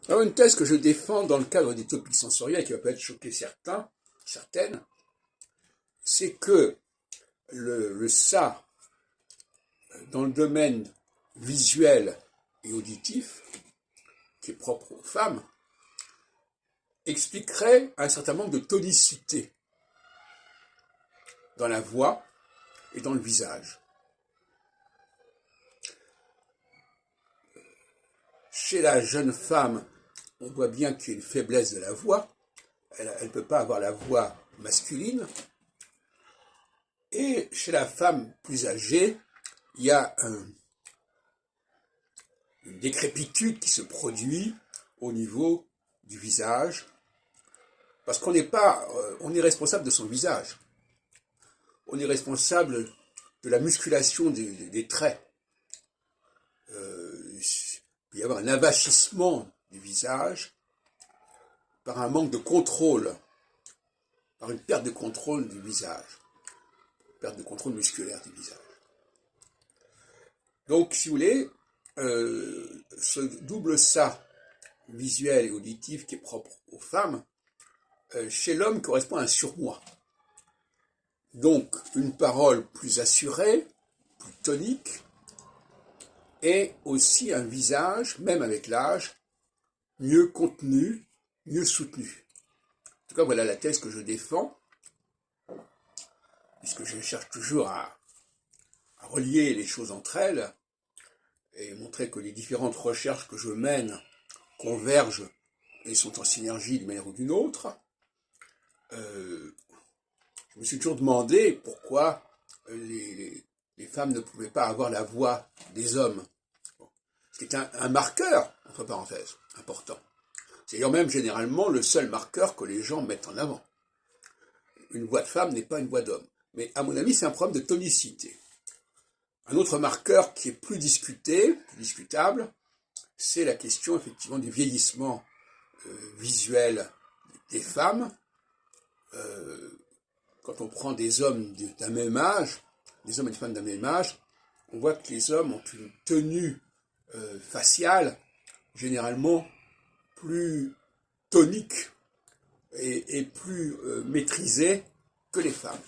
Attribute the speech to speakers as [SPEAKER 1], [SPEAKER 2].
[SPEAKER 1] Alors, une thèse que je défends dans le cadre des topiques sensoriels, qui va peut-être choquer certaines, c'est que le ça, dans le domaine visuel et auditif, qui est propre aux femmes, expliquerait un certain manque de tonicité dans la voix et dans le visage. Chez la jeune femme, on voit bien qu'il y a une faiblesse de la voix. Elle ne peut pas avoir la voix masculine. Et chez la femme plus âgée, il y a une décrépitude qui se produit au niveau du visage, parce qu'on n'est pas, on est responsable de son visage. On est responsable de la musculation des traits. Il peut y avoir un avachissement du visage par un manque de contrôle, par une perte de contrôle du visage, perte de contrôle musculaire du visage. Donc, si vous voulez, ce double ça, visuel et auditif, qui est propre aux femmes, chez l'homme correspond à un surmoi. Donc, une parole plus assurée, plus tonique, et aussi un visage, même avec l'âge, mieux contenu, mieux soutenu. En tout cas, voilà la thèse que je défends, puisque je cherche toujours à relier les choses entre elles, et montrer que les différentes recherches que je mène convergent et sont en synergie d'une manière ou d'une autre. Je me suis toujours demandé pourquoi les femmes ne pouvaient pas avoir la voix des hommes. Bon. Ce qui est un marqueur, entre parenthèses, important. C'est d'ailleurs même généralement le seul marqueur que les gens mettent en avant. Une voix de femme n'est pas une voix d'homme. Mais à mon avis, c'est un problème de tonicité. Un autre marqueur qui est plus discuté, plus discutable, c'est la question effectivement du vieillissement visuel des femmes. Quand on prend des hommes d'un même âge, des hommes et des femmes d'un même âge, on voit que les hommes ont une tenue faciale généralement plus tonique et plus maîtrisée que les femmes.